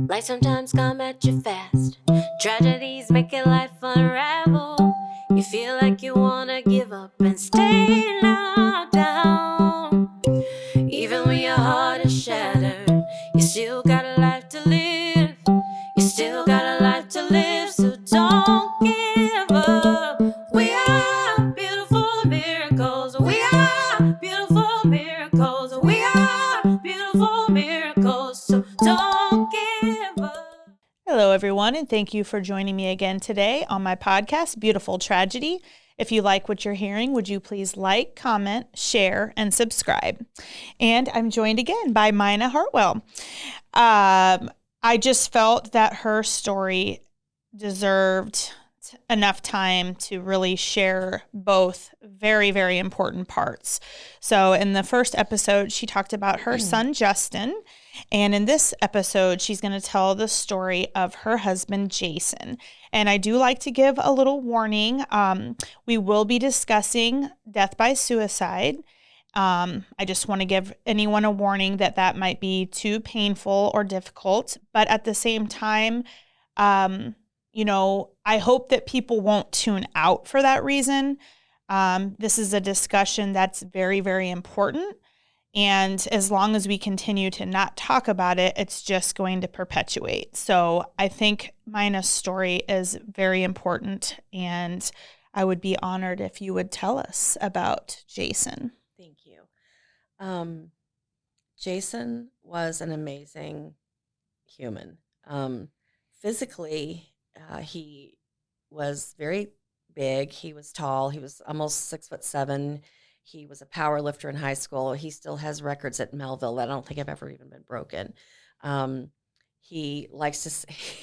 Life sometimes come at you fast. Tragedies make your life unravel. You feel like you wanna give up and stay knocked down. Even when your heart is shattered, you still got a life to live. You still got a life to live, so don't give up. We are beautiful miracles. We are beautiful miracles. We are beautiful miracles, so don't give up. Hello, everyone, and thank you for joining me again today on my podcast, Beautiful Tragedy. If you like what you're hearing, would you please like, comment, share, and subscribe? And I'm joined again by Mina Hartwell. I just felt that her story deserved enough time to really share both very, very important parts. So in the first episode, she talked about her son, Justin. And in this episode, she's going to tell the story of her husband, Jason. And I do like to give a little warning. We will be discussing death by suicide. I just want to give anyone a warning that that might be too painful or difficult. But at the same time, I hope that people won't tune out for that reason. This is a discussion that's very, very important. And as long as we continue to not talk about it, it's just going to perpetuate. So I think Mina's story is very important, and I would be honored if you would tell us about Jason. Thank you. Jason was an amazing human. Physically, he was very big. He was tall. He was almost 6'7". He was a power lifter in high school. He still has records at Melville that I don't think have ever even been broken. He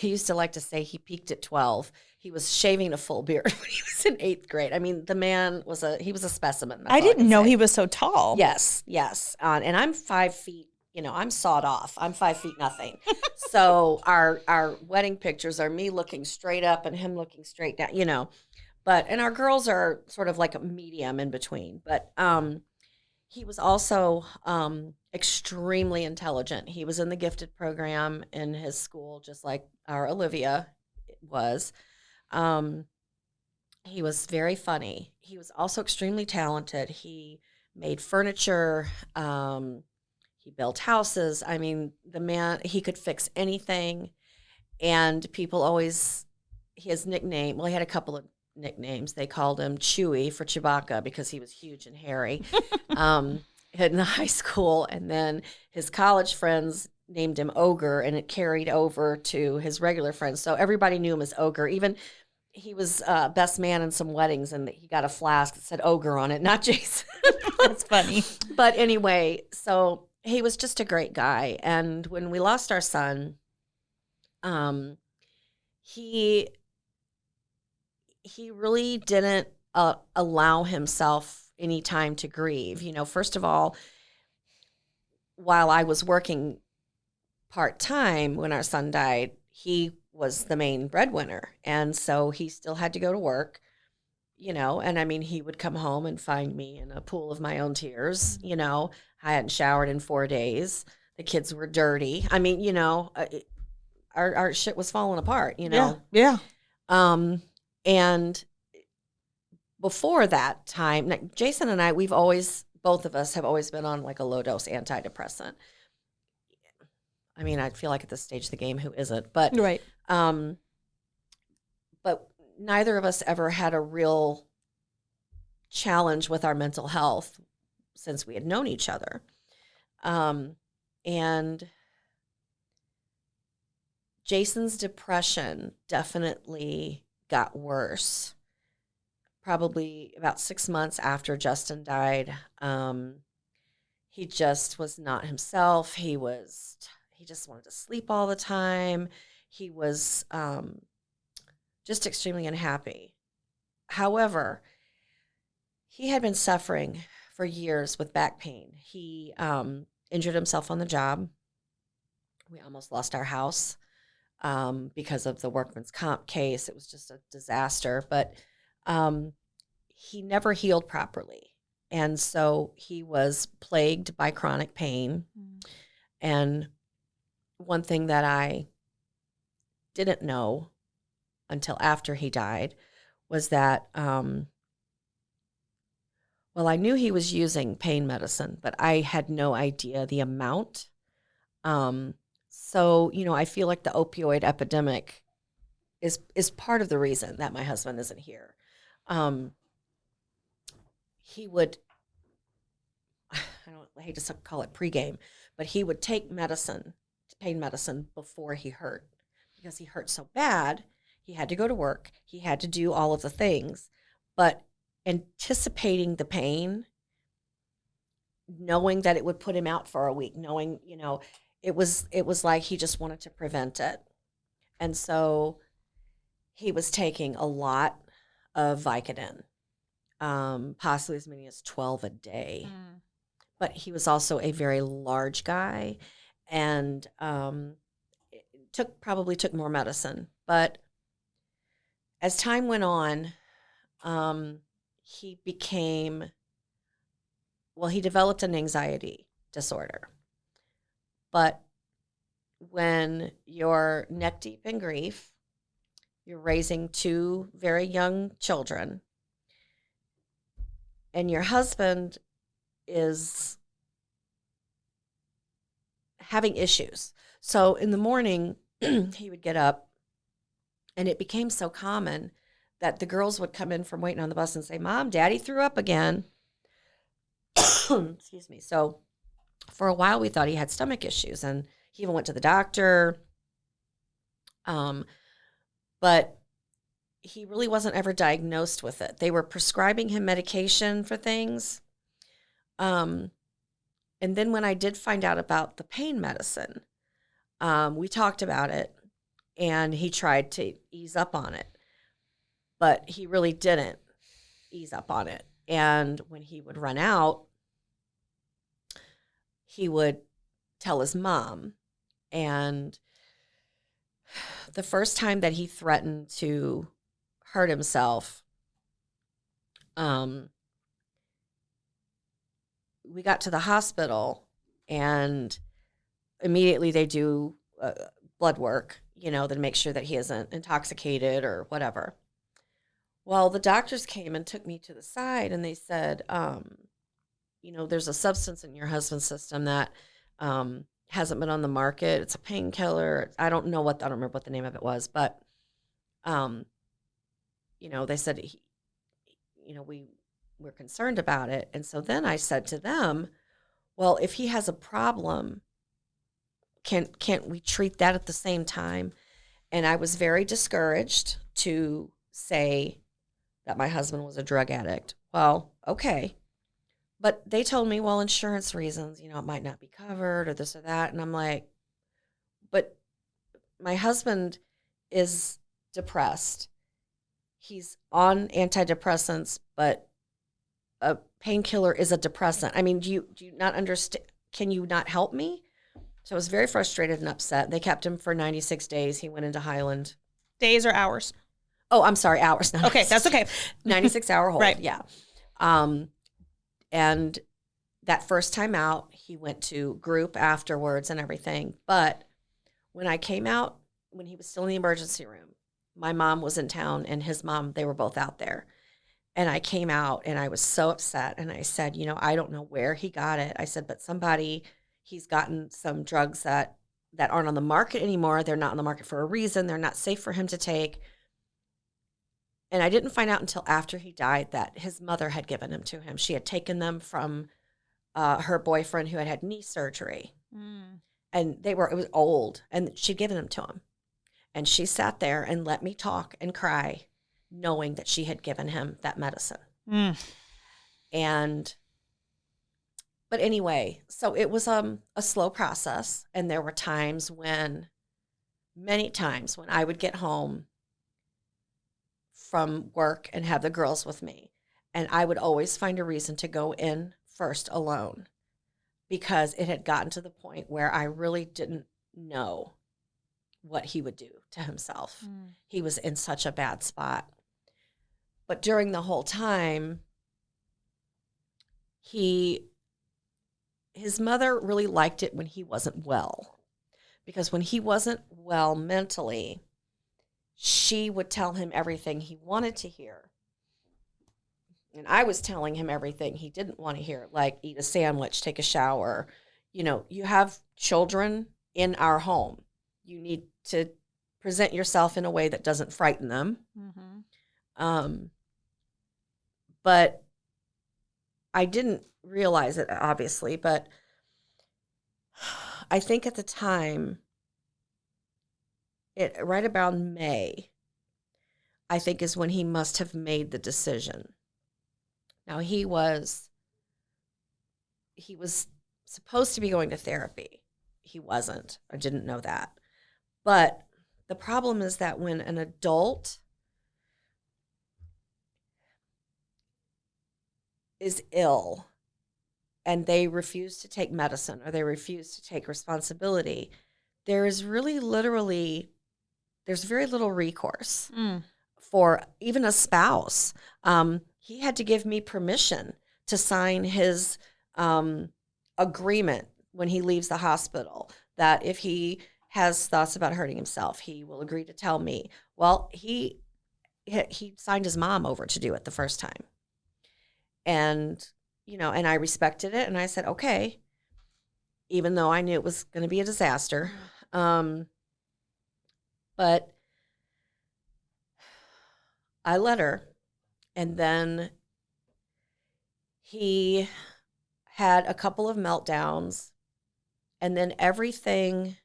used to like to say he peaked at 12. He was shaving a full beard when he was in 8th grade. I mean, the man was a specimen. I didn't know he was so tall. Yes. And I'm 5 feet. I'm sawed off. I'm 5 feet nothing. So our wedding pictures are me looking straight up and him looking straight down, and our girls are sort of like a medium in between. But he was also extremely intelligent. He was in the gifted program in his school, just like our Olivia was. He was very funny. He was also extremely talented. He made furniture. He built houses. I mean, the man, he could fix anything. And people always, his nickname, well, he had a couple of nicknames. They called him Chewy for Chewbacca because he was huge and hairy in the high school. And then his college friends named him Ogre, and it carried over to his regular friends. So everybody knew him as Ogre. Even he was best man in some weddings, and he got a flask that said Ogre on it, not Jason. That's funny. But anyway, so he was just a great guy. And when we lost our son, he really didn't allow himself any time to grieve. First of all, while I was working part-time when our son died, he was the main breadwinner. And so he still had to go to work, and I mean, he would come home and find me in a pool of my own tears. I hadn't showered in 4 days. The kids were dirty. I mean, our shit was falling apart, Yeah. And before that time, Jason and I, both of us have always been on like a low dose antidepressant. I mean, I feel like at this stage of the game, who isn't? But Right. But neither of us ever had a real challenge with our mental health since we had known each other. And Jason's depression definitely got worse. Probably about 6 months after Justin died, he just was not himself. He just wanted to sleep all the time. He was just extremely unhappy. However, he had been suffering for years with back pain. He injured himself on the job. We almost lost our house because of the workman's comp case. It was just a disaster. But he never healed properly. And so he was plagued by chronic pain. And one thing that I didn't know until after he died was that, well, I knew he was using pain medicine, but I had no idea the amount. So, I feel like the opioid epidemic is part of the reason that my husband isn't here. Um, he would, I hate to call it pregame, but he would take pain medicine before he hurt because he hurt so bad. He had to go to work. He had to do all of the things, but anticipating the pain, knowing that it would put him out for a week, knowing, it was like he just wanted to prevent it. And so he was taking a lot of Vicodin, possibly as many as 12 a day. But he was also a very large guy, and probably took more medicine. But as time went on, he developed an anxiety disorder. But when you're neck deep in grief, you're raising two very young children, and your husband is having issues. So in the morning, he would get up, and it became so common that the girls would come in from waiting on the bus and say, "Mom, Daddy threw up again." Excuse me. So for a while, we thought he had stomach issues, and he even went to the doctor. But he really wasn't ever diagnosed with it. They were prescribing him medication for things. And then when I did find out about the pain medicine, we talked about it, and he tried to ease up on it, but he really didn't ease up on it. And when he would run out, he would tell his mom. And the first time that he threatened to hurt himself, we got to the hospital, and immediately they do blood work, to make sure that he isn't intoxicated or whatever. Well, the doctors came and took me to the side, and they said, there's a substance in your husband's system that hasn't been on the market. It's a painkiller. I don't remember what the name of it was, but, they said, we're concerned about it. And so then I said to them, well, if he has a problem, can't we treat that at the same time? And I was very discouraged to say that my husband was a drug addict. Well, okay. But they told me, well, insurance reasons, it might not be covered or this or that. And I'm like, but my husband is depressed. He's on antidepressants, but a painkiller is a depressant. I mean, do you not understand? Can you not help me? So I was very frustrated and upset. They kept him for 96 days. He went into Highland. Days or hours? Oh, I'm sorry, hours. Okay, that's okay. 96-hour hold, right. Yeah. And that first time out, he went to group afterwards and everything. But when I came out, when he was still in the emergency room, my mom was in town and his mom, they were both out there. And I came out and I was so upset. And I said, I don't know where he got it. I said, but he's gotten some drugs that aren't on the market anymore. They're not on the market for a reason. They're not safe for him to take. And I didn't find out until after he died that his mother had given them to him. She had taken them from her boyfriend who had had knee surgery. And it was old, and she'd given them to him. And she sat there and let me talk and cry, knowing that she had given him that medicine. But anyway, so it was a slow process. And there were many times when I would get home from work and have the girls with me. And I would always find a reason to go in first alone, because it had gotten to the point where I really didn't know what he would do to himself. He was in such a bad spot. But during the whole time, his mother really liked it when he wasn't well, because when he wasn't well mentally, she would tell him everything he wanted to hear. And I was telling him everything he didn't want to hear, like eat a sandwich, take a shower. You know, you have children in our home. You need to present yourself in a way that doesn't frighten them. But I didn't realize it, obviously, but I think at the time, right about May, I think is when he must have made the decision. Now he was supposed to be going to therapy. He wasn't. I didn't know that. But the problem is that when an adult is ill and they refuse to take medicine or they refuse to take responsibility, there is really literally, there's very little recourse for even a spouse. He had to give me permission to sign his agreement when he leaves the hospital that if he has thoughts about hurting himself, he will agree to tell me. Well, he signed his mom over to do it the first time. And, you know, and I respected it. And I said, okay, even though I knew it was going to be a disaster. But I let her. And then he had a couple of meltdowns. And then everything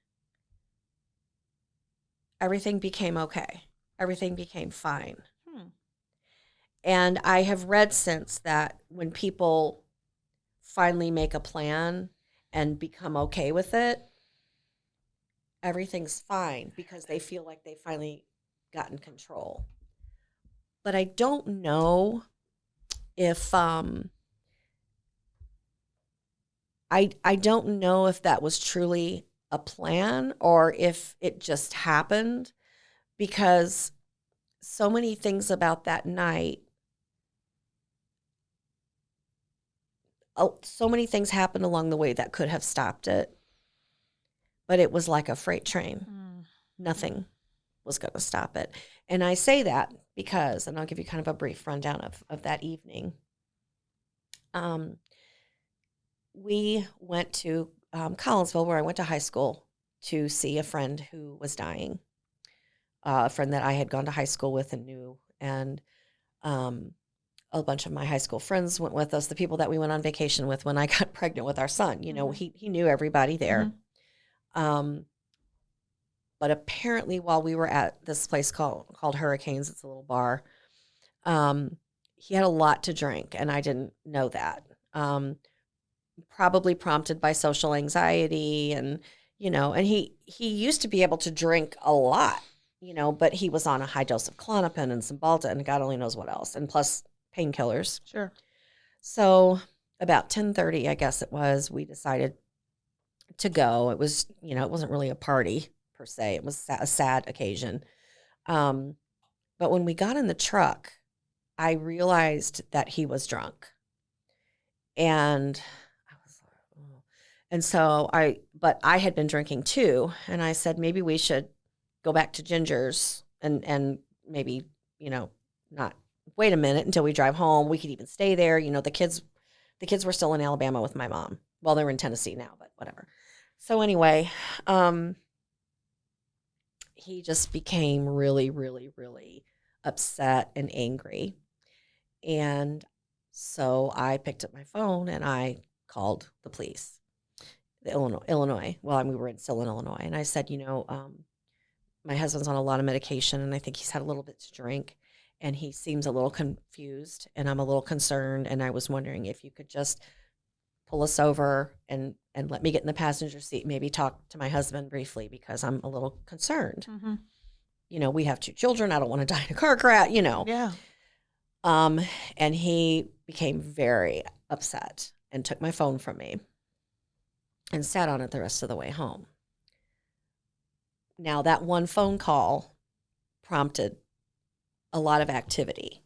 became okay. Everything became fine. And I have read since that when people finally make a plan and become okay with it, everything's fine because they feel like they finally gotten control. But I don't know if I don't know if that was truly a plan or if it just happened, because so many things about that night, so many things happened along the way that could have stopped it, but it was like a freight train. Nothing was going to stop it. And I say that because, and I'll give you kind of a brief rundown of that evening. We went to Collinsville, where I went to high school, to see a friend who was dying, a friend that I had gone to high school with and knew. And a bunch of my high school friends went with us, the people that we went on vacation with when I got pregnant with our son. You know, he knew everybody there. But apparently while we were at this place called Hurricanes, it's a little bar, he had a lot to drink, and I didn't know that. Probably prompted by social anxiety, and, you know, and he used to be able to drink a lot, you know, but he was on a high dose of Klonopin and Cymbalta and God only knows what else, and plus painkillers. Sure. So about 10:30, I guess it was, we decided to go. It was, you know, it wasn't really a party per se. It was a sad occasion. But when we got in the truck, I realized that he was drunk. And I was like, oh. And so but I had been drinking too. And I said, maybe we should go back to Ginger's and maybe, you know, not wait a minute until we drive home. We could even stay there. You know, the kids were still in Alabama with my mom. Well, they're in Tennessee now, but whatever. So anyway, he just became really, really, really upset and angry. And so I picked up my phone and I called the police, Illinois. Well, we were still in Illinois. And I said, you know, my husband's on a lot of medication and I think he's had a little bit to drink and he seems a little confused and I'm a little concerned. And I was wondering if you could just pull us over and let me get in the passenger seat, maybe talk to my husband briefly because I'm a little concerned. You know, we have 2 children. I don't want to die in a car crash, you know. Yeah. And he became very upset and took my phone from me and sat on it the rest of the way home. Now, that one phone call prompted a lot of activity.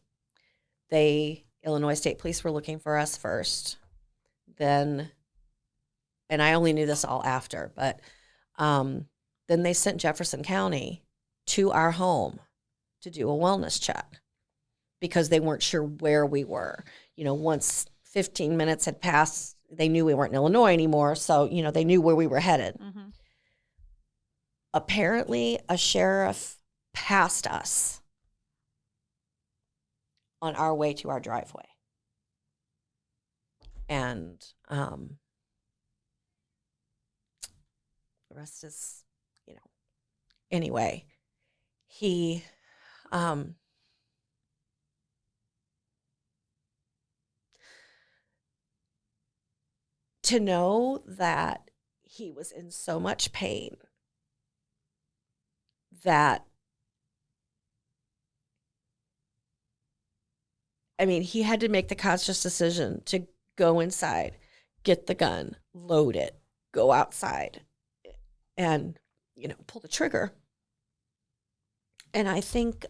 Illinois State Police were looking for us first. Then, and I only knew this all after, but then they sent Jefferson County to our home to do a wellness check because they weren't sure where we were. Once 15 minutes had passed, they knew we weren't in Illinois anymore. So, they knew where we were headed. Mm-hmm. Apparently, a sheriff passed us on our way to our driveway. And the rest is, anyway, he, to know that he was in so much pain that, he had to make the conscious decision to go inside, get the gun, load it, go outside, and, pull the trigger. And I think,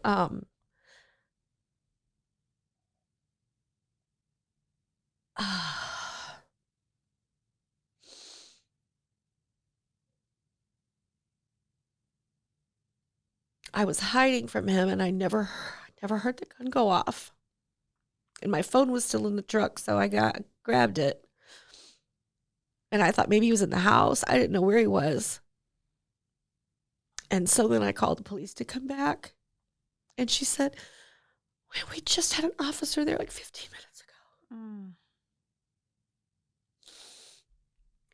I was hiding from him, and I never heard the gun go off. And my phone was still in the truck, so I grabbed it. And I thought maybe he was in the house. I didn't know where he was. And so then I called the police to come back. And she said, we just had an officer there like 15 minutes ago. Mm.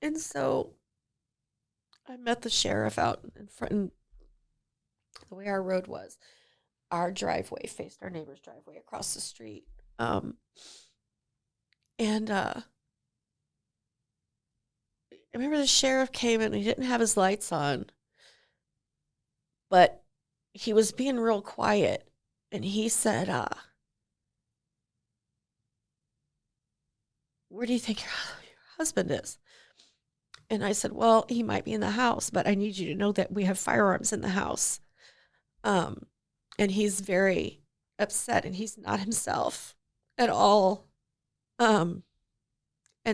And so I met the sheriff out in front. And the way our road was, our driveway faced our neighbor's driveway across the street. I remember the sheriff came in and he didn't have his lights on, but he was being real quiet. And he said, where do you think your husband is? And I said, well, he might be in the house, but I need you to know that we have firearms in the house. And he's very upset and he's not himself at all. And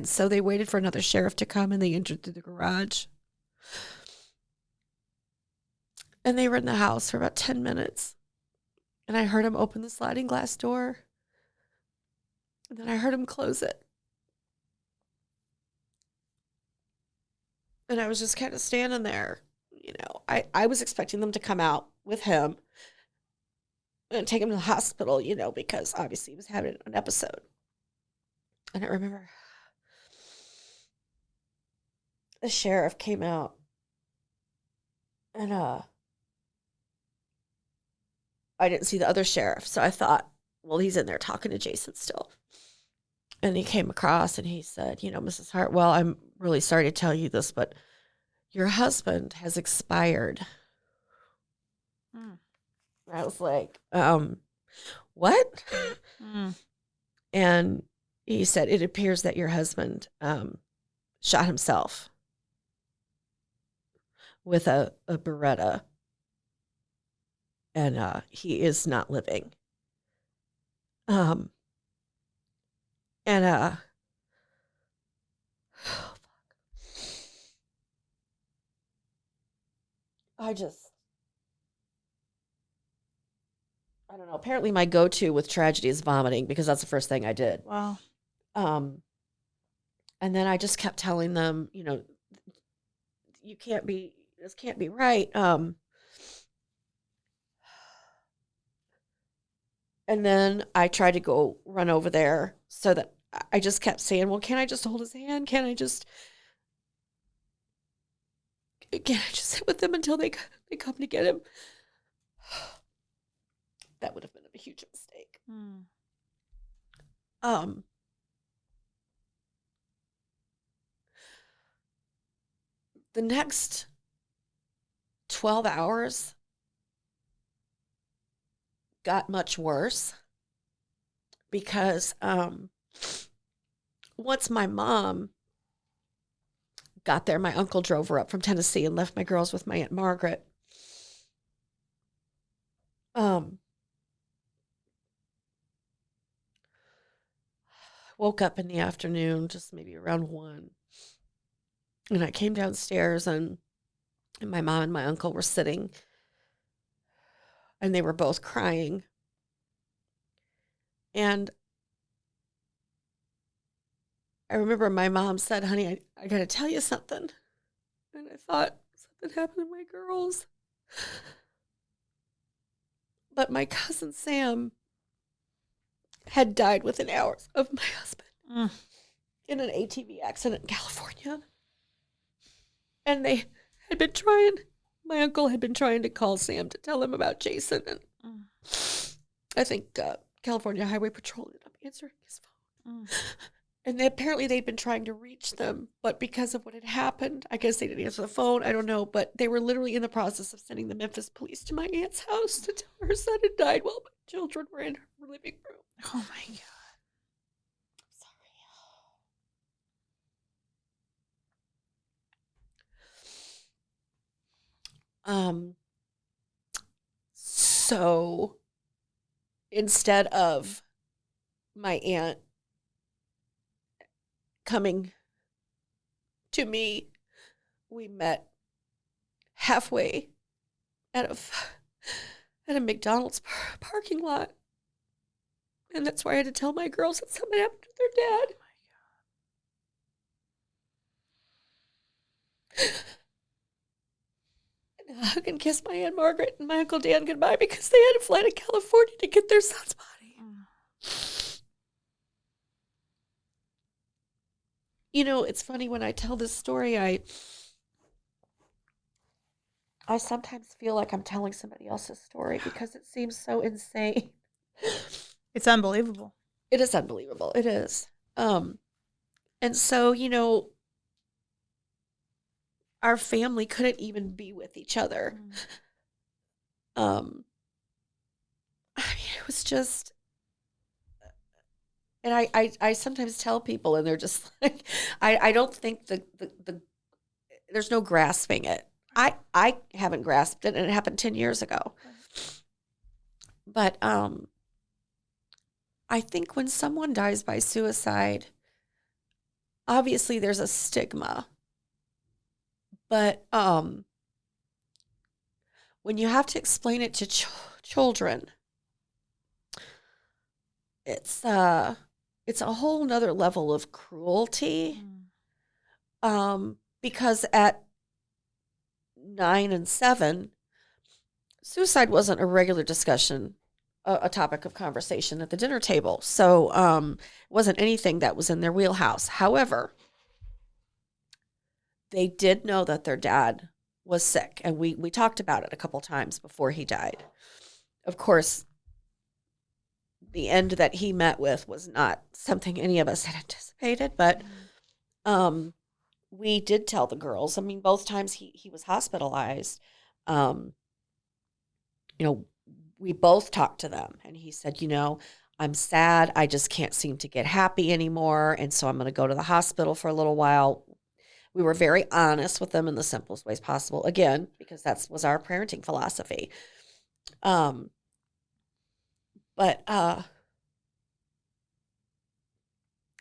so they waited for another sheriff to come and they entered through the garage. And they were in the house for about 10 minutes. And I heard him open the sliding glass door. And then I heard him close it. And I was just kind of standing there. I was expecting them to come out with him and take him to the hospital, because obviously he was having an episode. And I remember the sheriff came out and I didn't see the other sheriff. So I thought, well, he's in there talking to Jason still. And he came across and he said, Mrs. Hartwell, I'm really sorry to tell you this, but your husband has expired. Mm. I was like, what? Mm. And he said, it appears that your husband shot himself with a Beretta. And he is not living. I don't know. Apparently my go-to with tragedy is vomiting because that's the first thing I did. Wow. And then I just kept telling them, this can't be right. And then I tried to go run over there so that I just kept saying, well, can't I just hold his hand? Can't I just sit with them until they come to get him? That would have been a huge mistake. Mm. The next 12 hours got much worse because once my mom got there, my uncle drove her up from Tennessee and left my girls with my Aunt Margaret. Woke up in the afternoon, just maybe around 1. And I came downstairs and my mom and my uncle were sitting and they were both crying. And I remember my mom said, honey, I got to tell you something. And I thought, something happened to my girls. But my cousin Sam had died within hours of my husband in an ATV accident in California. And they had been trying, my uncle had been trying to call Sam to tell him about Jason. And I think California Highway Patrol ended up answering his phone. And apparently they'd been trying to reach them, but because of what had happened, I guess they didn't answer the phone. I don't know, but they were literally in the process of sending the Memphis police to my aunt's house to tell her son had died while my children were in her living room. Oh my God. So instead of my aunt coming to me, we met halfway at a McDonald's parking lot. And that's why I had to tell my girls that something happened to their dad. And hug and kiss my Aunt Margaret and my Uncle Dan goodbye because they had to fly to California to get their son's body. You know, it's funny when I tell this story, I sometimes feel like I'm telling somebody else's story because it seems so insane. It's unbelievable. It is unbelievable. It is. And so, you know, our family couldn't even be with each other. I mean, it was just, and I sometimes tell people, and they're just like, I don't think the there's no grasping it. I haven't grasped it, and it happened 10 years ago. But I think when someone dies by suicide, obviously there's a stigma. But when you have to explain it to children, it's a whole nother level of cruelty. Because at 9 and 7, suicide wasn't a regular discussion, a topic of conversation at the dinner table. So it wasn't anything that was in their wheelhouse. However, they did know that their dad was sick, and we talked about it a couple times before he died. Of course, the end that he met with was not something any of us had anticipated, but we did tell the girls. I mean, both times he was hospitalized, you know, we both talked to them, and he said, you know, I'm sad. I just can't seem to get happy anymore, and so I'm going to go to the hospital for a little while. We were very honest with them in the simplest ways possible, again, because that was our parenting philosophy. But I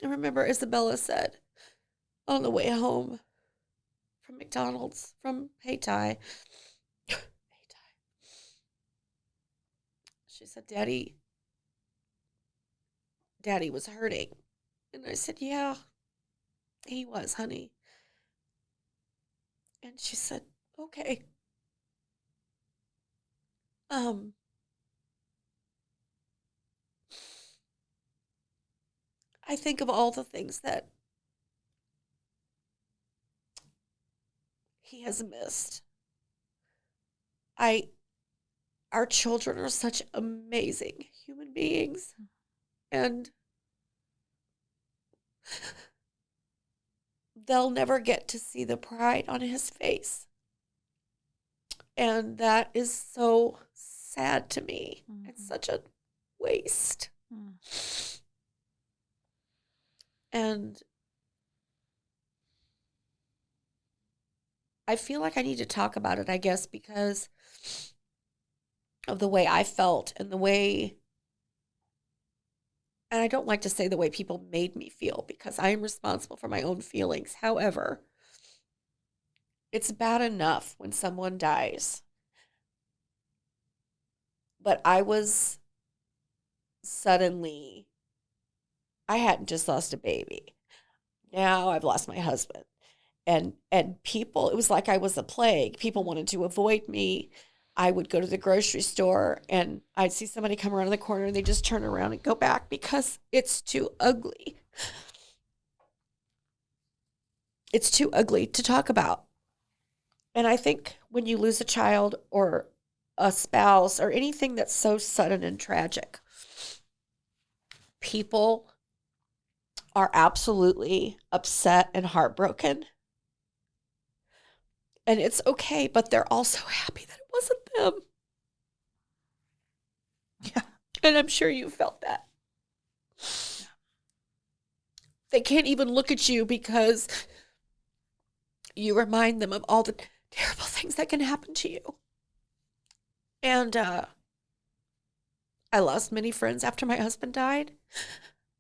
remember Isabella said on the way home from McDonald's, from Hayti, she said, Daddy was hurting. And I said, yeah, he was, honey. And she said, okay. I think of all the things that he has missed. Our children are such amazing human beings, and they'll never get to see the pride on his face. And that is so sad to me. It's such a waste. And I feel like I need to talk about it, I guess, because of the way I felt and the way, and I don't like to say the way people made me feel because I am responsible for my own feelings. However, it's bad enough when someone dies But I was suddenly, I hadn't just lost a baby. Now I've lost my husband. And people, it was like I was a plague. People wanted to avoid me. I would go to the grocery store and I'd see somebody come around the corner and they just turn around and go back because it's too ugly. It's too ugly to talk about. And I think when you lose a child or a spouse or anything that's so sudden and tragic, people are absolutely upset and heartbroken. And it's okay, but they're also happy that it wasn't them. Yeah. And I'm sure you felt that. They can't even look at you because you remind them of all the terrible things that can happen to you. And I lost many friends after my husband died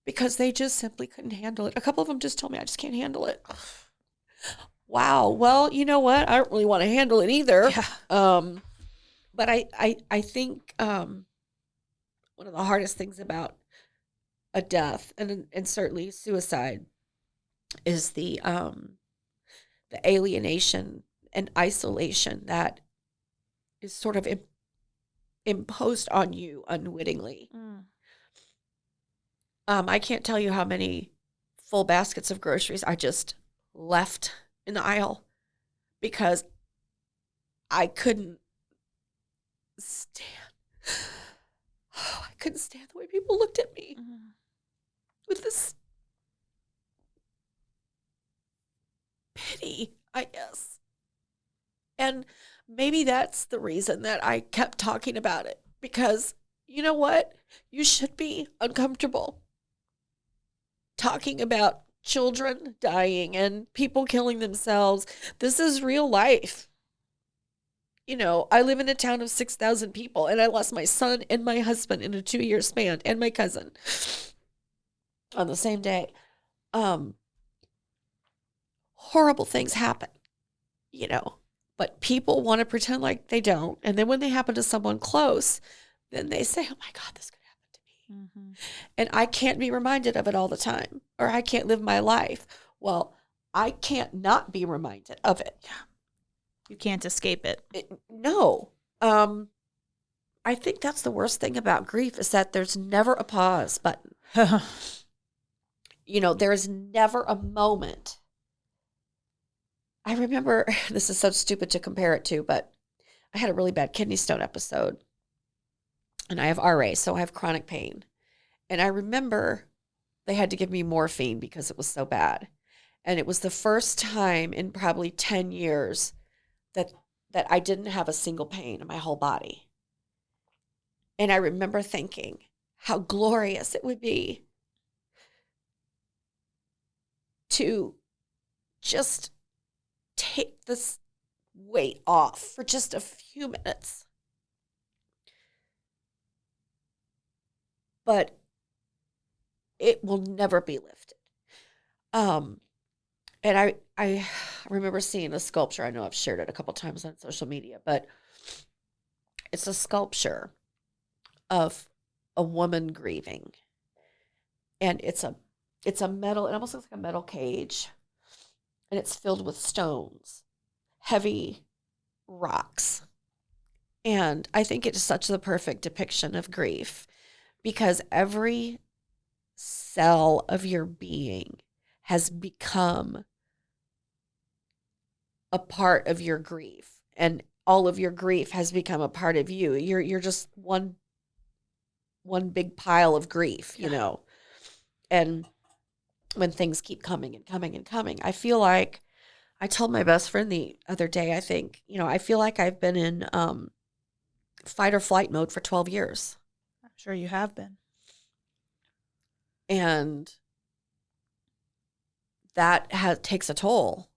because they just simply couldn't handle it. A couple of them just told me, I just can't handle it. Wow. Well, you know what? I don't really want to handle it either. Yeah. But I think one of the hardest things about a death and certainly suicide is the alienation and isolation that is sort of imposed on you unwittingly. I can't tell you how many full baskets of groceries I just left in the aisle because I couldn't stand. I couldn't stand the way people looked at me with this pity, I guess. And maybe that's the reason that I kept talking about it because you know what? You should be uncomfortable talking about children dying and people killing themselves. This is real life. You know, I live in a town of 6,000 people and I lost my son and my husband in a 2-year span and my cousin on the same day. Horrible things happen, you know, but people want to pretend like they don't. And then when they happen to someone close, then they say, oh my God, this could happen to me. Mm-hmm. And I can't be reminded of it all the time, or I can't live my life. Well, I can't not be reminded of it. Yeah. You can't escape it. No. I think that's the worst thing about grief is that there's never a pause button. You know, there's never a moment. I remember, this is so stupid to compare it to, but I had a really bad kidney stone episode. And I have RA, so I have chronic pain. And I remember they had to give me morphine because it was so bad. And it was the first time in probably 10 years that I didn't have a single pain in my whole body. And I remember thinking how glorious it would be to just take this weight off for just a few minutes. But it will never be lifted. And I remember seeing a sculpture. I know I've shared it a couple times on social media, but it's a sculpture of a woman grieving. And it's a metal, it almost looks like a metal cage. And it's filled with stones, heavy rocks. And I think it is such the perfect depiction of grief because every cell of your being has become a part of your grief, and all of your grief has become a part of you. You're just one big pile of grief, you know. And when things keep coming and coming and coming, I feel like I told my best friend the other day, I think, you know, I feel like I've been in fight or flight mode for 12 years. I'm sure you have been. And that takes a toll.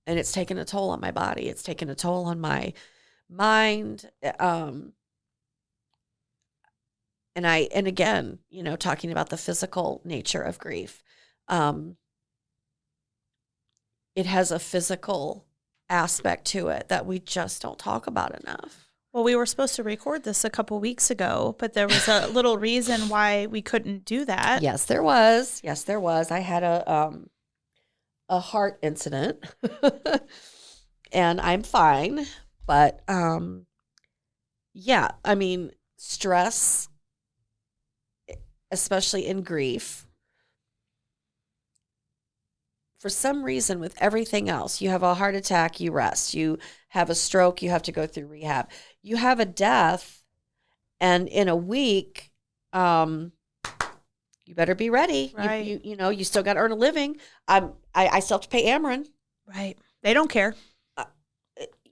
And it's taken a toll on my body. It's taken a toll on my mind. And again, you know, talking about the physical nature of grief, it has a physical aspect to it that we just don't talk about enough. Well, we were supposed to record this a couple weeks ago, but there was a little reason why we couldn't do that. Yes, there was. Yes, there was. I had a heart incident, and I'm fine. But yeah, I mean, stress, especially in grief, for some reason, with everything else, you have a heart attack, you rest. You have a stroke, you have to go through rehab. You have a death, and in a week, you better be ready. Right. You know, you still got to earn a living. I still have to pay Ameren. Right. They don't care.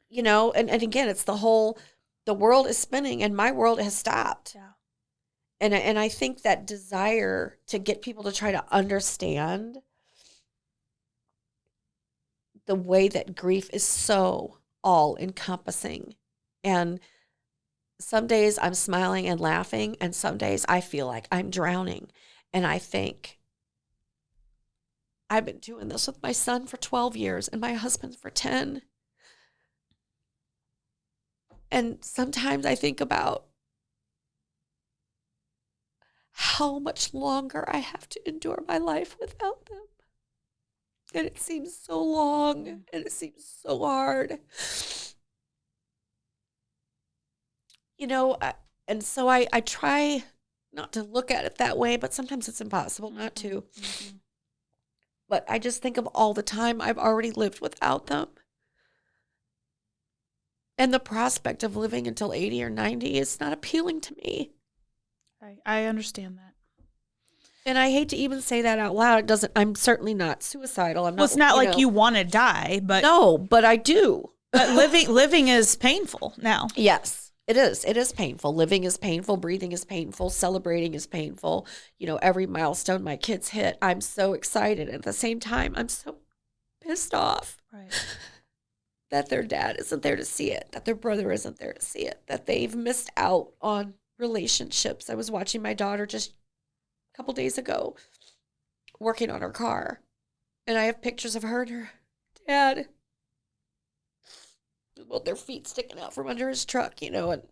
You know, and again, it's the world is spinning and my world has stopped. Yeah. And I think that desire to get people to try to understand the way that grief is so all encompassing. And some days I'm smiling and laughing, and some days I feel like I'm drowning. And I think, I've been doing this with my son for 12 years and my husband for 10. And sometimes I think about how much longer I have to endure my life without them. And it seems so long and it seems so hard. You know, and so I try not to look at it that way, but sometimes it's impossible not to. Mm-hmm. But I just think of all the time I've already lived without them. And the prospect of living until 80 or 90 is not appealing to me. I understand that. And I hate to even say that out loud. I'm certainly not suicidal. Well, it's not like you want to die, but no, but I do. But living is painful now. Yes, it is. It is painful. Living is painful. Breathing is painful. Celebrating is painful. You know, every milestone my kids hit, I'm so excited. At the same time, I'm so pissed off. Right. That their dad isn't there to see it, that their brother isn't there to see it, that they've missed out on relationships. I was watching my daughter just a couple days ago working on her car, and I have pictures of her and her dad with both their feet sticking out from under his truck, you know. And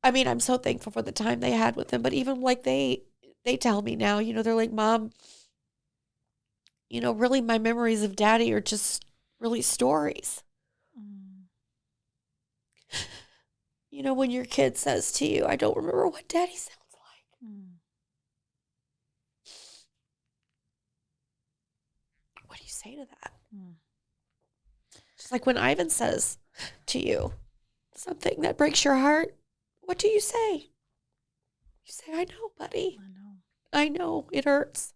I mean, I'm so thankful for the time they had with him, but even like they tell me now, you know, they're like, Mom, you know, really my memories of Daddy are just really stories. You know, when your kid says to you, I don't remember what Daddy sounds like. What do you say to that? Just like when Ivan says to you something that breaks your heart, what do you say? You say, I know, buddy. I know, it hurts.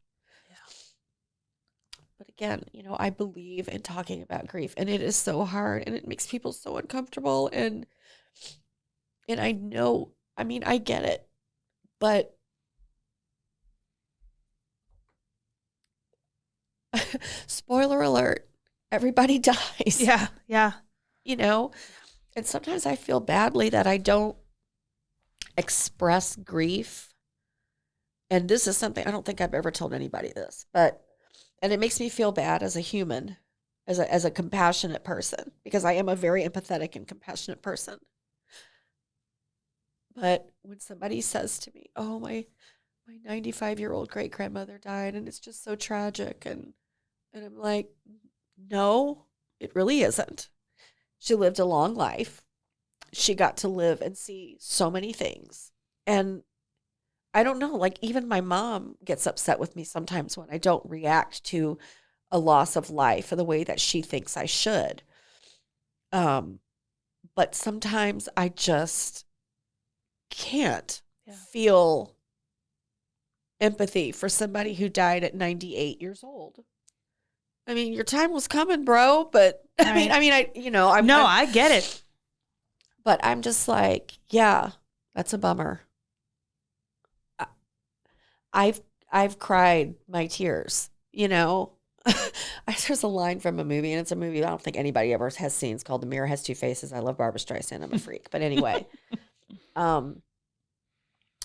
But again, you know, I believe in talking about grief, and it is so hard, and it makes people so uncomfortable, and I know, I mean, I get it, but spoiler alert, everybody dies. Yeah, yeah. You know, and sometimes I feel badly that I don't express grief, and this is something, I don't think I've ever told anybody this, but and it makes me feel bad as a human, as a compassionate person, because I am a very empathetic and compassionate person. But when somebody says to me, oh, my 95-year-old great-grandmother died, and it's just so tragic, and I'm like, no, it really isn't. She lived a long life. She got to live and see so many things. And I don't know, like even my mom gets upset with me sometimes when I don't react to a loss of life the way that she thinks I should. But sometimes I just can't feel empathy for somebody who died at 98 years old. I mean, your time was coming, bro, but Right. I get it. But I'm just like, yeah, that's a bummer. I've cried my tears, you know. There's a line from a movie, and it's a movie I don't think anybody ever has seen. It's called The Mirror Has Two Faces. I love Barbara Streisand. I'm a freak. But anyway, oh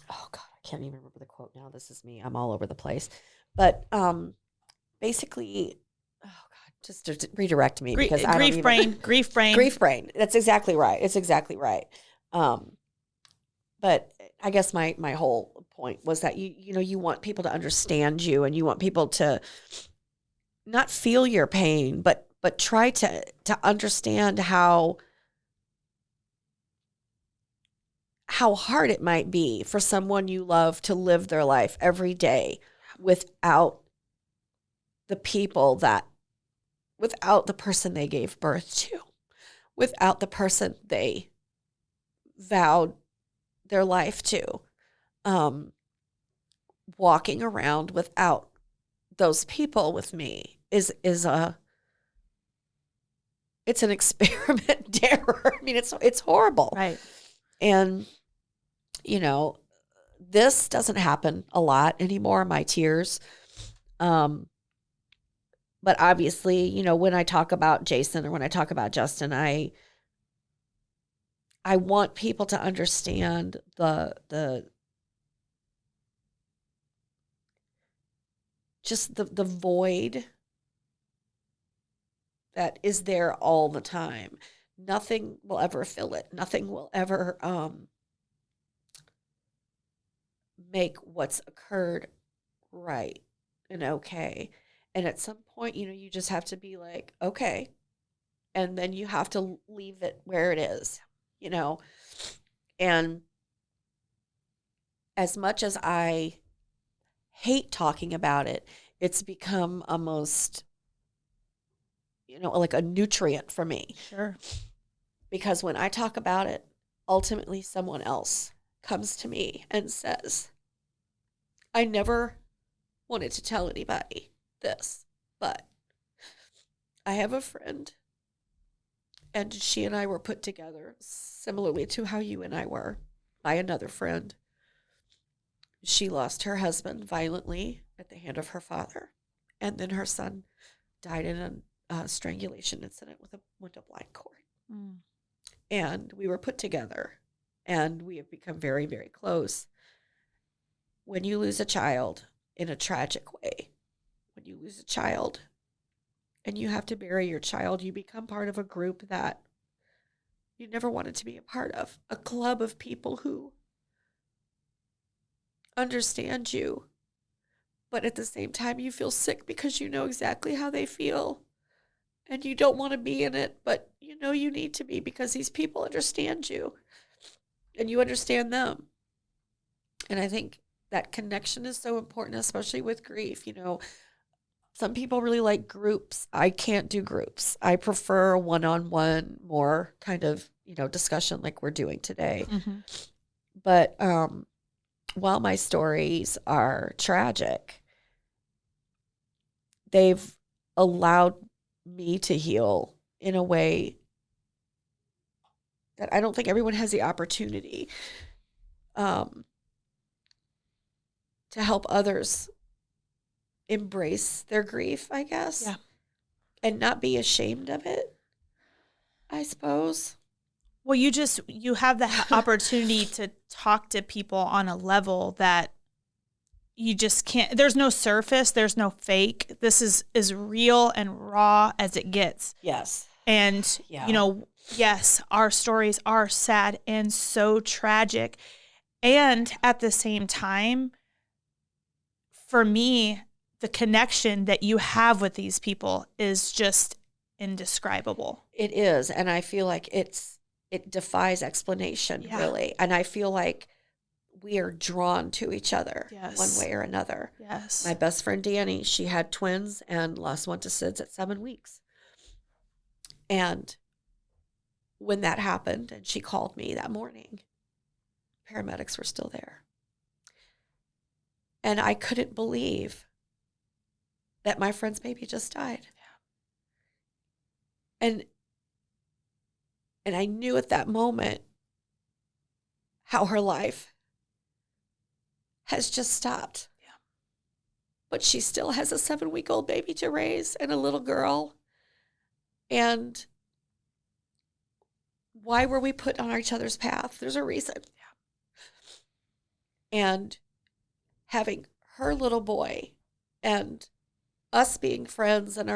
God, I can't even remember the quote now. This is me. I'm all over the place. But basically, oh God, just to redirect me because I don't grief even brain, grief brain. grief brain. That's exactly right. It's exactly right. But I guess my whole point was that you want people to understand you, and you want people to not feel your pain, but try to understand how hard it might be for someone you love to live their life every day without the people without the person they gave birth to, without the person they vowed their life to, walking around without those people with me is it's an experiment in terror. I mean, it's horrible. Right. And, this doesn't happen a lot anymore, my tears. But obviously, when I talk about Jason or when I talk about Justin, I want people to understand the just the void that is there all the time. Nothing will ever fill it. Nothing will ever make what's occurred right and okay. And at some point, you just have to be like, okay. And then you have to leave it where it is, And as much as I hate talking about it, it's become almost, like a nutrient for me. Sure. Because when I talk about it, ultimately someone else comes to me and says, I never wanted to tell anybody this, but I have a friend, and she and I were put together similarly to how you and I were by another friend. She lost her husband violently at the hand of her father, and then her son died in a strangulation incident with a window-blind cord. Mm. And we were put together, and we have become very, very close. When you lose a child in a tragic way, when you lose a child and you have to bury your child, you become part of a group that you never wanted to be a part of, a club of people who understand you, but at the same time you feel sick because you know exactly how they feel, and you don't want to be in it, but you need to be because these people understand you, and you understand them. And I think that connection is so important, especially with grief. Some people really like groups. I can't do groups. I prefer one-on-one, more kind of, discussion like we're doing today. Mm-hmm. But while my stories are tragic, they've allowed me to heal in a way that I don't think everyone has the opportunity to help others embrace their grief, I guess. Yeah. And not be ashamed of it, I suppose. Well, you have the opportunity to talk to people on a level that you just can't. There's no surface. There's no fake. This is as real and raw as it gets. Yes. And, Yeah. Yes, our stories are sad and so tragic. And at the same time, for me, the connection that you have with these people is just indescribable. It is. And I feel like it defies explanation, really. And I feel like we are drawn to each other one way or another. Yes. My best friend, Danny, she had twins and lost one to SIDS at 7 weeks. And when that happened, and she called me that morning, paramedics were still there. And I couldn't believe that my friend's baby just died. Yeah. And I knew at that moment how her life has just stopped. Yeah. But she still has a 7-week-old baby to raise and a little girl. And why were we put on each other's path? There's a reason. Yeah. And having her little boy and us being friends and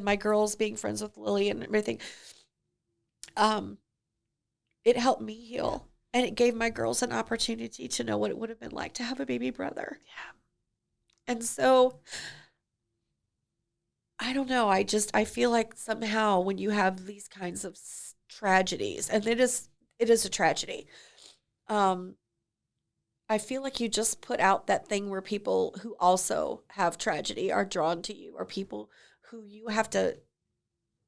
my girls being friends with Lily and everything, it helped me heal. And it gave my girls an opportunity to know what it would have been like to have a baby brother. Yeah. And so I don't know. I feel like somehow when you have these kinds of tragedies, and it is a tragedy. I feel like you just put out that thing where people who also have tragedy are drawn to you, or people who you have to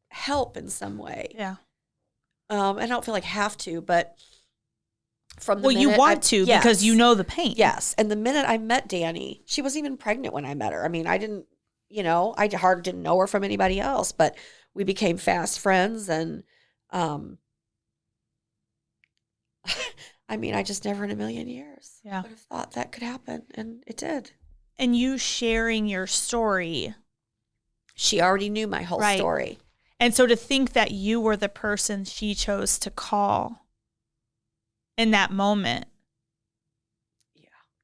help in some way. Yeah. I don't feel like have to, but from the Well, you minute want to because you know the pain. Yes. And the minute I met Danny, she wasn't even pregnant when I met her. I mean, I didn't, I hardly didn't know her from anybody else, but we became fast friends. And, I mean, I just never in a million years would have thought that could happen. And it did. And you sharing your story. She already knew my whole story. And so to think that you were the person she chose to call in that moment.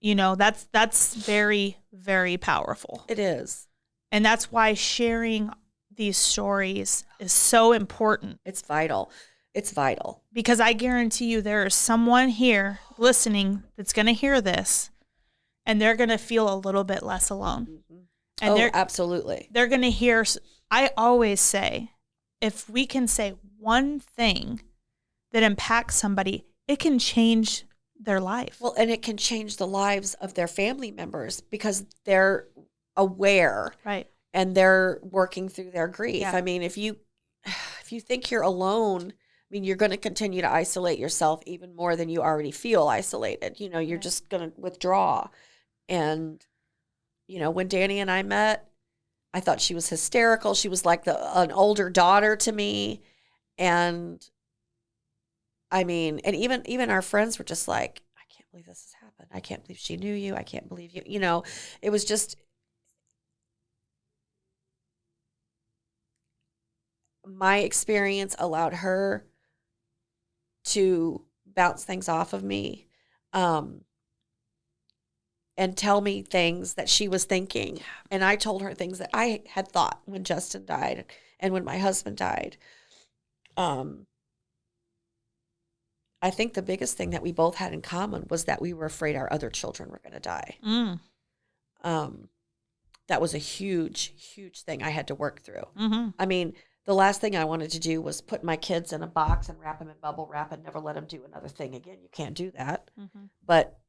Yeah. That's very, very powerful. It is. And that's why sharing these stories is so important. It's vital. It's vital. Because I guarantee you there is someone here listening that's going to hear this and they're going to feel a little bit less alone. Mm-hmm. And absolutely. They're going to hear, I always say, if we can say one thing that impacts somebody, it can change their life. Well, and it can change the lives of their family members because they're aware. Right. And they're working through their grief. Yeah. I mean, if you think you're alone, I mean, you're going to continue to isolate yourself even more than you already feel isolated. You're just going to withdraw. And, when Danny and I met, I thought she was hysterical. She was like an older daughter to me. And I mean, and even our friends were just like, I can't believe this has happened. I can't believe she knew you. I can't believe you. It was just, my experience allowed her to bounce things off of me, and tell me things that she was thinking. And I told her things that I had thought when Justin died and when my husband died. I think the biggest thing that we both had in common was that we were afraid our other children were going to die. That was a huge, huge thing I had to work through. Mm-hmm. I mean, the last thing I wanted to do was put my kids in a box and wrap them in bubble wrap and never let them do another thing again. You can't do that. Mm-hmm. But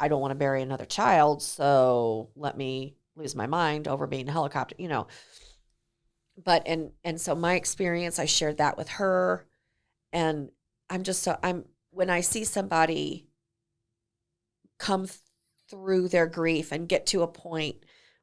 I don't want to bury another child, so let me lose my mind over being a helicopter, But and so my experience, I shared that with her, and when I see somebody come through their grief and get to a point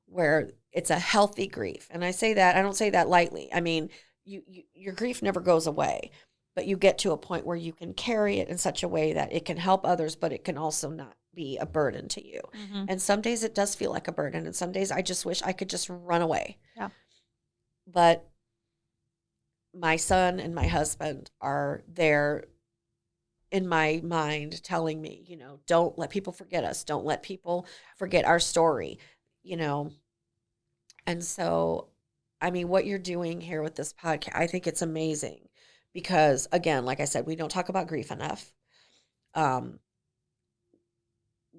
where it's a healthy grief. And I don't say that lightly. I mean, your grief never goes away, but you get to a point where you can carry it in such a way that it can help others, but it can also not be a burden to you. Mm-hmm. And some days it does feel like a burden. And some days I just wish I could just run away. Yeah. But my son and my husband are there in my mind telling me, don't let people forget us. Don't let people forget our story, And so, I mean, what you're doing here with this podcast, I think it's amazing because, again, like I said, we don't talk about grief enough.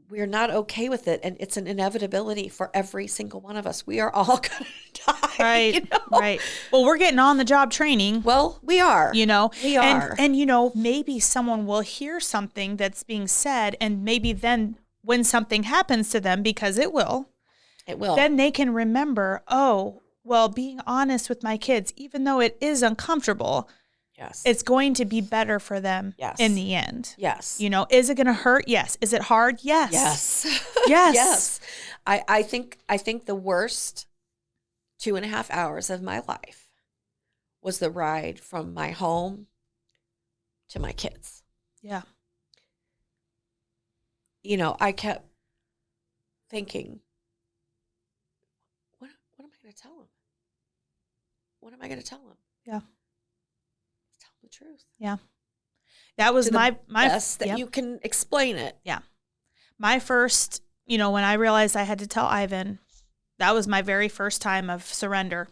We're not okay with it, and it's an inevitability for every single one of us. We are all going to die. Right, right. Well, we're getting on the job training. Well, we are. We are. And maybe someone will hear something that's being said, and maybe then when something happens to them, because it will, then they can remember, oh, well, being honest with my kids, even though it is uncomfortable, yes, it's going to be better for them in the end. Yes. Is it going to hurt? Yes. Is it hard? Yes. Yes. Yes. Yes. I think the worst 2.5 hours of my life was the ride from my home to my kids. Yeah. I kept thinking, what am I going to tell them? What am I going to tell them? Yeah. Tell them the truth. Yeah. That was my best that you can explain it. Yeah. My first, when I realized I had to tell Ivan That was my very first time of surrender.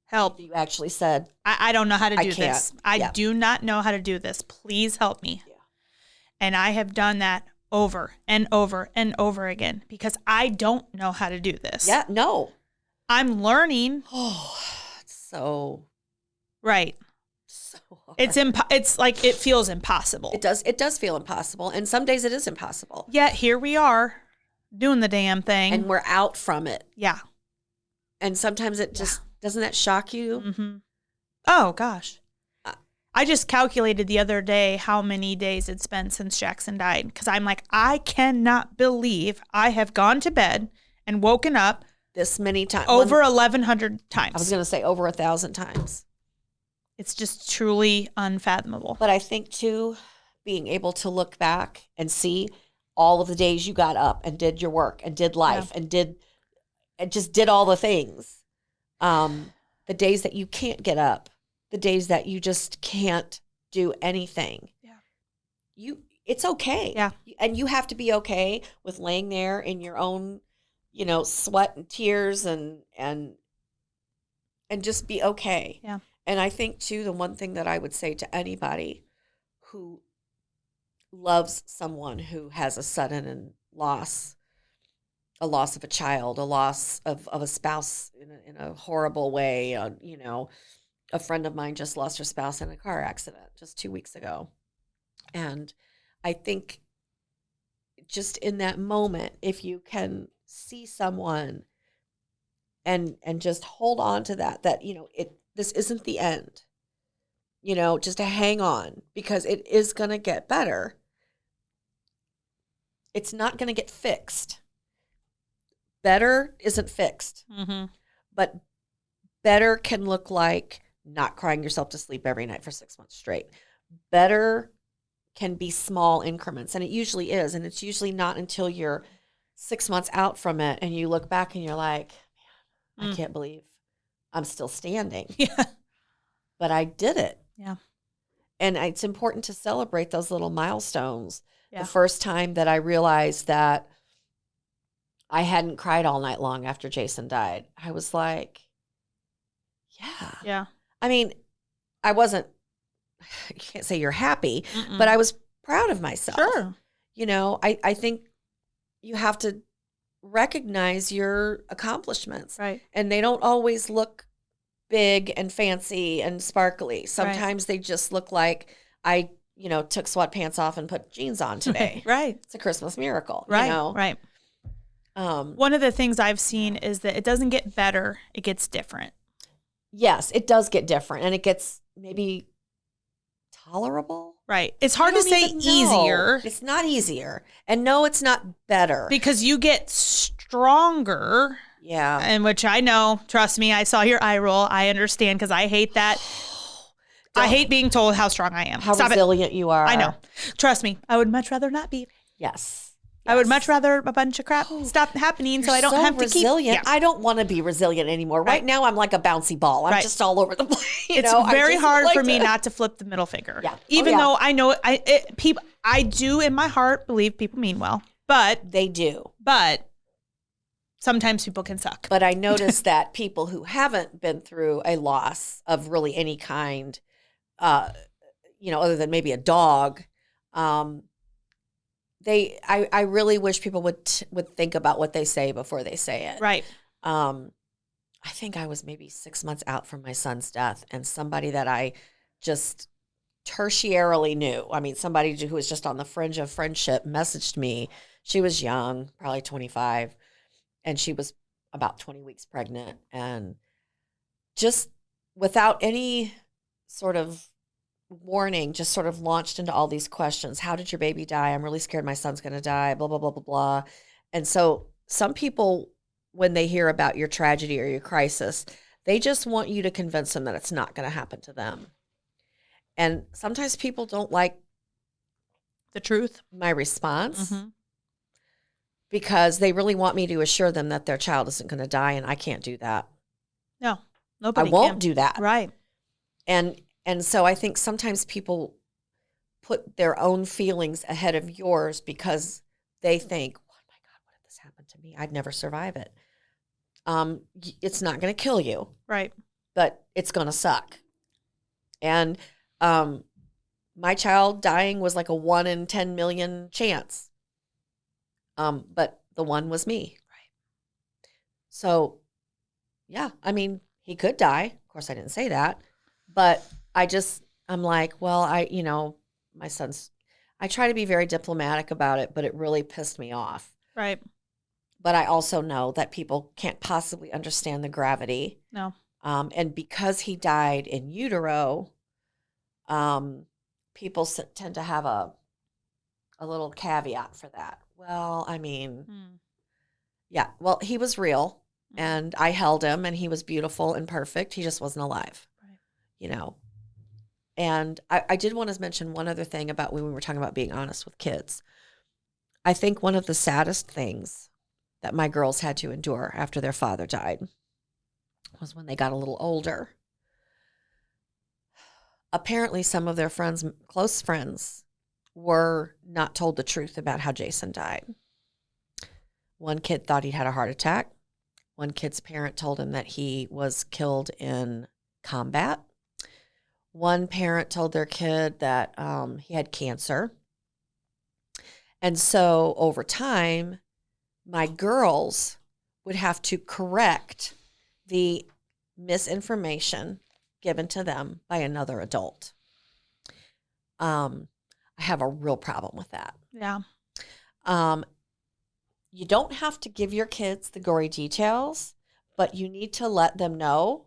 Help. You actually said, I don't know how to do can't. this. I Yeah. do not know how to do this. Please help me. Yeah. And I have done that over and over and over again because I don't know how to do this. yeah, no. I'm learning. Oh, it's so Right. hard. It's like it feels impossible. It does feel impossible. And some days it is impossible. Yet here we are doing the damn thing. And we're out from it. Yeah. And sometimes it just, doesn't that shock you? Mm-hmm. Oh, gosh. I just calculated the other day how many days it's been since Jackson died because I'm like, I cannot believe I have gone to bed and woken up This many times. over 1,100 times. I was going to say over 1,000 times. It's just truly unfathomable. But I think, too, being able to look back and see all of the days you got up and did your work and did life and just did all the things. The days that you can't get up, the days that you just can't do anything. Yeah. It's okay. Yeah. And you have to be okay with laying there in your own, sweat and tears and just be okay. Yeah. And I think, too, the one thing that I would say to anybody who loves someone who has a sudden loss, a loss of a child, a loss of a spouse in a horrible way. A friend of mine just lost her spouse in a car accident just 2 weeks ago. And I think just in that moment, if you can see someone and just hold on to that, this isn't the end, just to hang on because it is going to get better. It's not going to get fixed. Better isn't fixed, but better can look like not crying yourself to sleep every night for 6 months straight. Better can be small increments, and it usually is, and it's usually not until you're 6 months out from it and you look back and you're like, man, I can't believe I'm still standing. Yeah. But I did it. Yeah. And it's important to celebrate those little milestones. Yeah. The first time that I realized that I hadn't cried all night long after Jason died, I was like, yeah. Yeah. I mean, I wasn't, you can't say you're happy, but I was proud of myself. Sure. I think you have to recognize your accomplishments. Right. And they don't always look big and fancy and sparkly. Sometimes they just look like I, took sweatpants off and put jeans on today. Right. It's a Christmas miracle. Right. Right. Um, One of the things I've seen is that it doesn't get better, it gets different. yes, it does get different and it gets maybe tolerable. Right. It's hard to say easier. It's not easier. And no, it's not better. Because you get stronger. Yeah. And which I know, trust me, I saw your eye roll. I understand because I hate that. I hate being told how strong I am. How Stop resilient you are. I know. Trust me, I would much rather not be. Yes. I would much rather a bunch of crap stop happening so I don't have to keep. Resilient. I don't want to be resilient anymore. Right now, I'm like a bouncy ball. I'm just all over the place. It's very hard for me not to flip the middle finger. Yeah. Even though I know I do in my heart believe people mean well, but they do. But sometimes people can suck. But I noticed that people who haven't been through a loss of really any kind, other than maybe a dog, I really wish people would think about what they say before they say it. Right. I think I was maybe 6 months out from my son's death, and somebody that I just tertiarily knew, somebody who was just on the fringe of friendship, messaged me. She was young, probably 25, and she was about 20 weeks pregnant, and just without any sort of warning, just sort of launched into all these questions. How did your baby die? I'm really scared my son's going to die, blah, blah, blah, blah, blah. And so some people, when they hear about your tragedy or your crisis, they just want you to convince them that it's not going to happen to them. And sometimes people don't like the truth, my response, because they really want me to assure them that their child isn't going to die, and I can't do that. No, nobody I won't can. do that. Right. And so I think sometimes people put their own feelings ahead of yours because they think, oh my God, what if this happened to me? I'd never survive it. It's not going to kill you, Right. but it's going to suck. And my child dying was like a 1 in 10 million chance. But the one was me. Right. So, yeah, I mean, he could die. Of course, I didn't say that. But I'm like, well, my son's, I try to be very diplomatic about it, but it really pissed me off. Right. But I also know that people can't possibly understand the gravity. No. And because he died in utero, people tend to have a little caveat for that. Well, I mean, yeah, well, he was real, and I held him, and he was beautiful and perfect. He just wasn't alive, right. And I did want to mention one other thing about when we were talking about being honest with kids. I think one of the saddest things that my girls had to endure after their father died was when they got a little older. Apparently, some of their friends, close friends, were not told the truth about how Jason died. One kid thought he'd had a heart attack. One kid's parent told him that he was killed in combat. One parent told their kid that he had cancer. And so over time, my girls would have to correct the misinformation given to them by another adult. I have a real problem with that. Yeah. You don't have to give your kids the gory details, but you need to let them know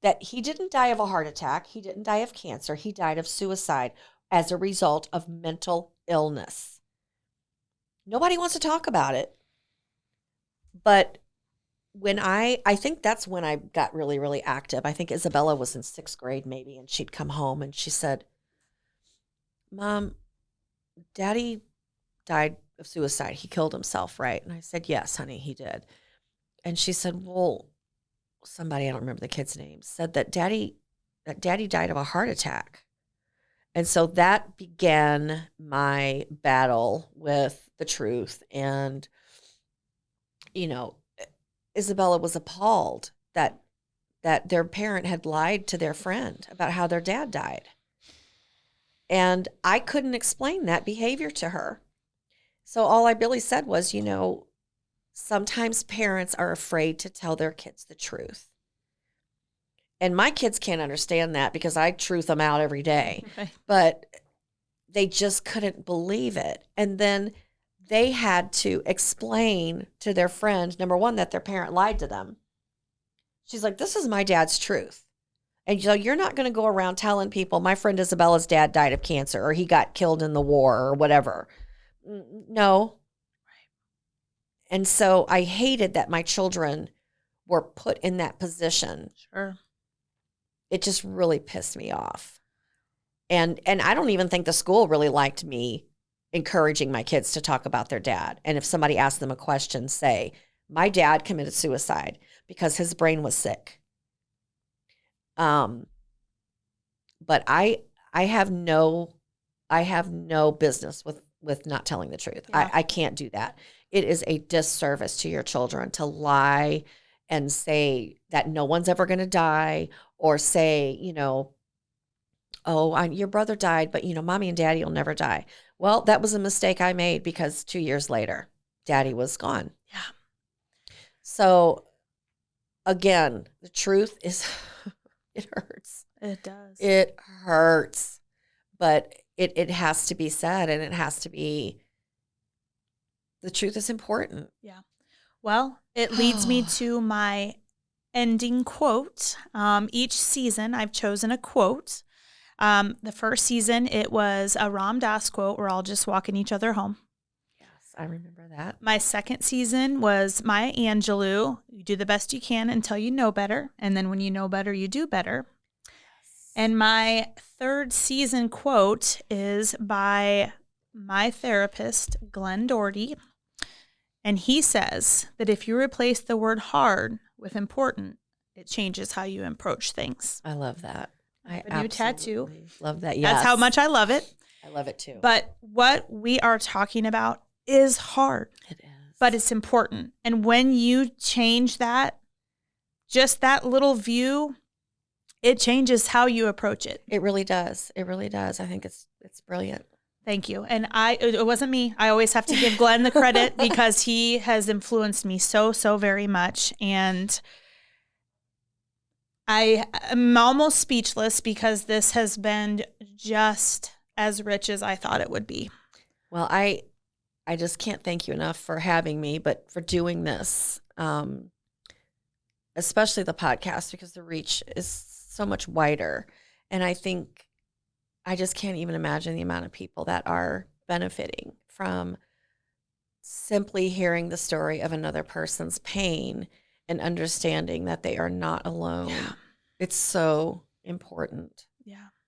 that he didn't die of a heart attack. He didn't die of cancer. He died of suicide as a result of mental illness. Nobody wants to talk about it. But when I think that's when I got really, really active. I think Isabella was in 6th grade maybe, and she'd come home and she said, Mom, Daddy died of suicide. He killed himself, right? And I said, yes, honey, he did. And she said, well, somebody, I don't remember the kid's name, said that Daddy died of a heart attack. And so that began my battle with the truth. And, Isabella was appalled that their parent had lied to their friend about how their dad died. And I couldn't explain that behavior to her. So all I really said was, sometimes parents are afraid to tell their kids the truth. And my kids can't understand that because I truth them out every day. Okay. But they just couldn't believe it. And then they had to explain to their friend, number one, that their parent lied to them. She's like, this is my dad's truth. And you're not going to go around telling people my friend Isabella's dad died of cancer or he got killed in the war or whatever. No. And so I hated that my children were put in that position. Sure. It just really pissed me off. And I don't even think the school really liked me encouraging my kids to talk about their dad. And if somebody asked them a question, say, my dad committed suicide because his brain was sick. But I have no business with not telling the truth. Yeah. I can't do that. It is a disservice to your children to lie and say that no one's ever going to die, or say, your brother died, but mommy and daddy will never die. Well, that was a mistake I made because 2 years later, daddy was gone. Yeah. So again, the truth is, it hurts. It does. It hurts, but it has to be said, and it has to be, the truth is important. Yeah. Well, it leads me to my ending quote. Each season, I've chosen a quote. The first season, it was a Ram Dass quote. We're all just walking each other home. Yes, I remember that. My second season was Maya Angelou. You do the best you can until you know better. And then when you know better, you do better. Yes. And my third season quote is by my therapist, Glenn Doherty. And he says that if you replace the word hard with important, it changes how you approach things. I love that. I have a new tattoo. Love that. Yes. That's how much I love it. I love it too. But what we are talking about is hard. It is. But it's important. And when you change that, just that little view, it changes how you approach it. It really does. It really does. I think it's brilliant. Thank you. And it wasn't me. I always have to give Glenn the credit because he has influenced me so very much. And I am almost speechless because this has been just as rich as I thought it would be. Well, I just can't thank you enough for having me, but for doing this, especially the podcast, because the reach is so much wider. And I think I just can't even imagine the amount of people that are benefiting from simply hearing the story of another person's pain and understanding that they are not alone. Yeah. It's so important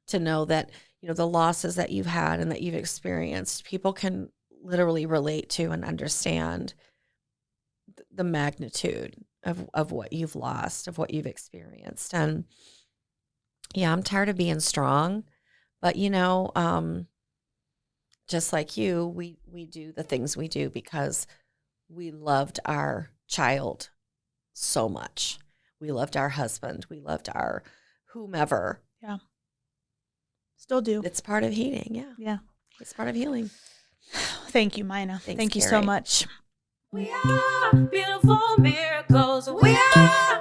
to know that, the losses that you've had and that you've experienced, people can literally relate to and understand the magnitude of what you've lost, of what you've experienced. And yeah, I'm tired of being strong, but just like you, we do the things we do because we loved our child so much. We loved our husband. We loved our whomever. Yeah. Still do. It's part of healing. Yeah. Yeah. It's part of healing. Thank you, Mina. Thanks, Thank you so Carrie. much. We are beautiful miracles. We are